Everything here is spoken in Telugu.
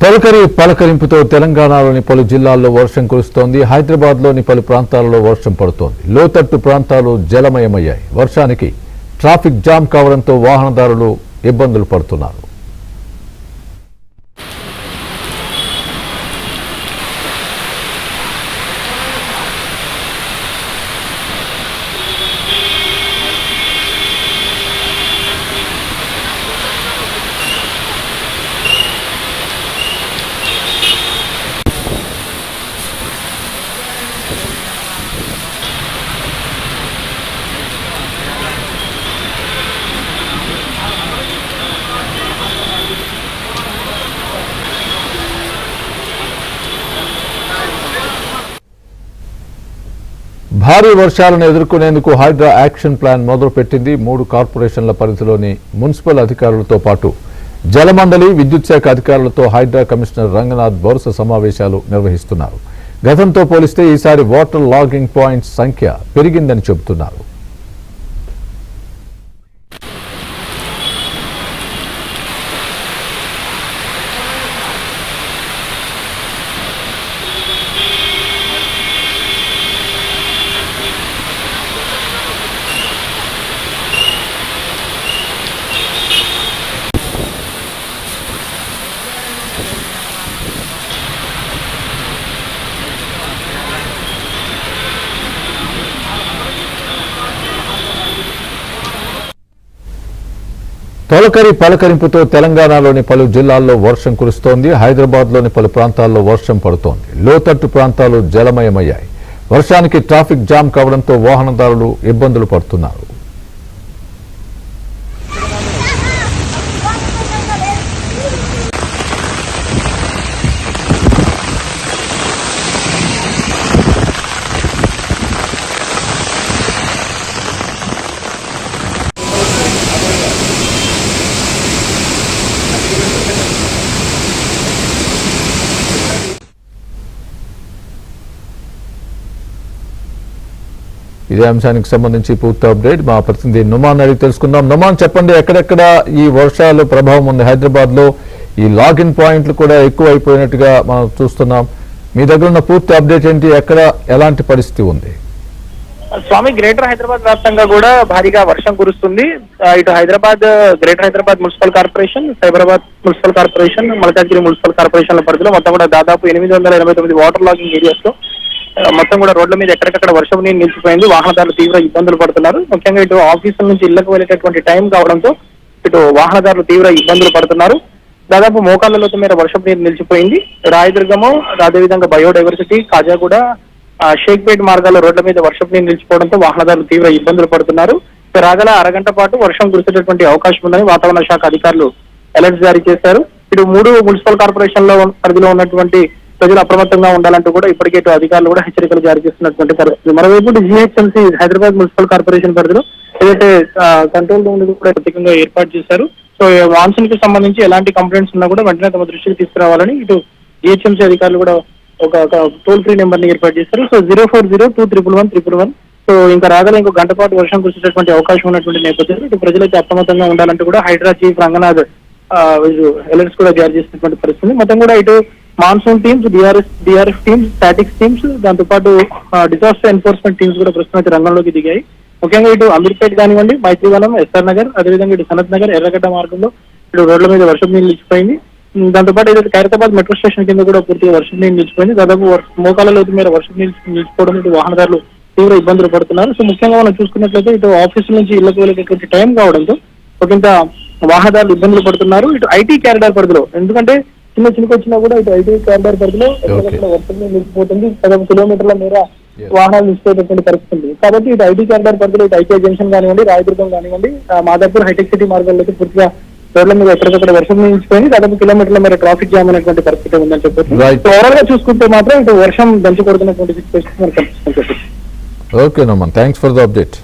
తొలకరి పలకరింపుతో తెలంగాణలోని పలు జిల్లాల్లో వర్షం కురుస్తోంది. హైదరాబాద్లోని పలు ప్రాంతాలలో వర్షం పడుతోంది. లోతట్టు ప్రాంతాలు జలమయమయ్యాయి. వర్షానికి ట్రాఫిక్ జామ్ కావడంతో వాహనదారులు ఇబ్బందులు పడుతున్నారు. భారీ వర్షాలను ఎదుర్కొనేందుకు హైడ్రా యాక్షన్ ప్లాన్ మొదలుపెట్టింది. 3 కార్పొరేషన్ల పరిధిలోని మున్సిపల్ అధికారులతో పాటు జలమండలి, విద్యుత్ శాఖ అధికారులతో హైడ్రా కమిషనర్ రంగనాథ్ వరుస సమావేశాలు నిర్వహిస్తున్నారు. గతంతో పోలిస్తే ఈసారి వాటర్ లాగింగ్ పాయింట్స్ సంఖ్య పెరిగిందని చెబుతున్నారు. తొలకరి పలకరింపుతో తెలంగాణలోని పలు జిల్లాల్లో వర్షం కురుస్తోంది. హైదరాబాద్లోని పలు ప్రాంతాల్లో వర్షం పడుతోంది. లోతట్టు ప్రాంతాలు జలమయమయ్యాయి. వర్షానికి ట్రాఫిక్ జామ్ కావడంతో వాహనదారులు ఇబ్బందులు పడుతున్నారు. ఇదే అంశానికి సంబంధించి పూర్తి అప్డేట్ మా ప్రతినిధి నుమాన్ అడిగి తెలుసుకుందాం. నుమాన్, చెప్పండి, ఎక్కడెక్కడ ఈ వర్షాలు ప్రభావం ఉంది? హైదరాబాద్ లో ఈ లాగిన్ పాయింట్లు కూడా ఎక్కువ అయిపోయినట్టుగా మనం చూస్తున్నాం. మీ దగ్గర ఉన్న పూర్తి అప్డేట్ ఏంటి? ఎక్కడ ఎలాంటి పరిస్థితి ఉంది? స్వామి, గ్రేటర్ హైదరాబాద్ వ్యాప్తంగా కూడా భారీగా వర్షం కురుస్తుంది. ఇటు Hyderabad, greater Hyderabad municipal corporation, Cyberabad municipal corporation, Malkajgiri municipal కార్పొరేషన్ల పరిధిలో మొత్తం కూడా దాదాపు 889 వాటర్ లాగింగ్ ఏరియాస్ లో మొత్తం కూడా రోడ్ల మీద ఎక్కడికక్కడ వర్షం నీరు నిలిచిపోయింది. వాహనదారులు తీవ్ర ఇబ్బందులు పడుతున్నారు. ముఖ్యంగా ఇటు ఆఫీసుల నుంచి ఇళ్లకు వెళ్ళేటటువంటి టైం కావడంతో ఇటు వాహనదారులు తీవ్ర ఇబ్బందులు పడుతున్నారు. దాదాపు మోకాళ్ళ లోతు మేర వర్షం నీరు నిలిచిపోయింది. రాయదుర్గము, అదేవిధంగా బయోడైవర్సిటీ, కాజాగూడ, షేక్పేట్ మార్గాల్లో రోడ్ల మీద వర్షం నీరు నిలిచిపోవడంతో వాహనదారులు తీవ్ర ఇబ్బందులు పడుతున్నారు. రాగల అరగంట పాటు వర్షం కురిసేటటువంటి అవకాశం ఉందని వాతావరణ శాఖ అధికారులు అలర్ట్ జారీ చేశారు. ఇటు 3 మున్సిపల్ కార్పొరేషన్ల పరిధిలో ఉన్నటువంటి ప్రజలు అప్రమత్తంగా ఉండాలంటూ కూడా ఇప్పటికే ఇటు అధికారులు కూడా హెచ్చరికలు జారీ చేస్తున్నటువంటి పరిస్థితి. మరోవైపు జిహెచ్ఎంసీ హైదరాబాద్ మున్సిపల్ కార్పొరేషన్ పరిధిలో ఏదైతే కంట్రోల్ రూమ్ కూడా ప్రత్యేకంగా ఏర్పాటు చేశారు. సో మాన్సూన్ కి సంబంధించి ఎలాంటి కంప్లైంట్స్ ఉన్నా కూడా వెంటనే తమ దృష్టికి తీసుకురావాలని ఇటు జిహెచ్ఎంసీ అధికారులు కూడా ఒక టోల్ ఫ్రీ నెంబర్ ని ఏర్పాటు చేశారు. సో 040211111. సో ఇంకా రాగల ఇంకో గంట పాటు వర్షం కురిసేటటువంటి అవకాశం ఉన్నటువంటి నేపథ్యంలో ఇటు ప్రజలైతే అప్రమత్తంగా ఉండాలంటూ కూడా హైడ్రా చీఫ్ రంగనాథ్ అలర్ట్స్ కూడా జారీ చేసినటువంటి పరిస్థితి. మొత్తం కూడా ఇటు monsoon teams, DRF teams, statics teams, దాంతో పాటు డిజాస్టర్ ఎన్ఫోర్స్మెంట్ టీమ్స్ కూడా ప్రస్తుతం అయితే రంగంలోకి దిగాయి. ముఖ్యంగా ఇటు అమీర్పేట్ కానివ్వండి, మైత్రివనం, ఎస్ఆర్ నగర్, అదేవిధంగా ఇటు సనత్ నగర్, ఎర్రగడ్డ మార్గంలో ఇటు రోడ్ల మీద వర్షం నీళ్ళు నిలిచిపోయింది. దాంతో పాటు ఏదైతే ఖైరతాబాద్ మెట్రో స్టేషన్ కింద కూడా పూర్తిగా వర్షం నీళ్ళు నిలిచిపోయింది. దాదాపు మోకాళ్ళ లోతు మేర వర్షం నిలిచిపోవడం ఇటు వాహనదారులు తీవ్ర ఇబ్బందులు పడుతున్నారు. సో ముఖ్యంగా మనం చూసుకున్నట్లయితే ఇటు ఆఫీసుల నుంచి ఇళ్లకు వెళ్ళేటటువంటి టైం కావడంతో ఒకంత వాహనదారులు ఇబ్బందులు పడుతున్నారు. ఇటు ఐటీ క్యారిడార్ పరిధిలో, ఎందుకంటే చిన్నకి వచ్చినా కూడా ఇటు ఐటీ క్యారిడార్ పరిధిలో వర్షం నిలిచిపోతుంది. 10 కిలోమీటర్ల మేర వాహనాలు నిలిచిపోయేటటువంటి పరిస్థితి ఉంది. కాబట్టి ఇటు ఐటీ క్యారిడార్ పరిధిలో ఇటు ఐటీ జంక్షన్ కానివ్వండి, రాయదుర్గం కానివ్వండి, మాదాపూర్, హైటెక్ సిటీ మార్గాల్లో పూర్తిగా రోడ్ల మీద ఎక్కడికక్కడ వర్షం నిలిచిపోయింది. దాదాపు కిలోమీటర్ల మేర ట్రాఫిక్ జామ్ అనేటువంటి పరిస్థితి ఉందని చెప్పొచ్చు. ఓవరాల్ గా చూసుకుంటే మాత్రం ఇటు వర్షం దంచి కొడుతున్నటువంటి సిచ్యువేషన్ మనకు కనిపిస్తుంది. Okay Naman, thanks for the update.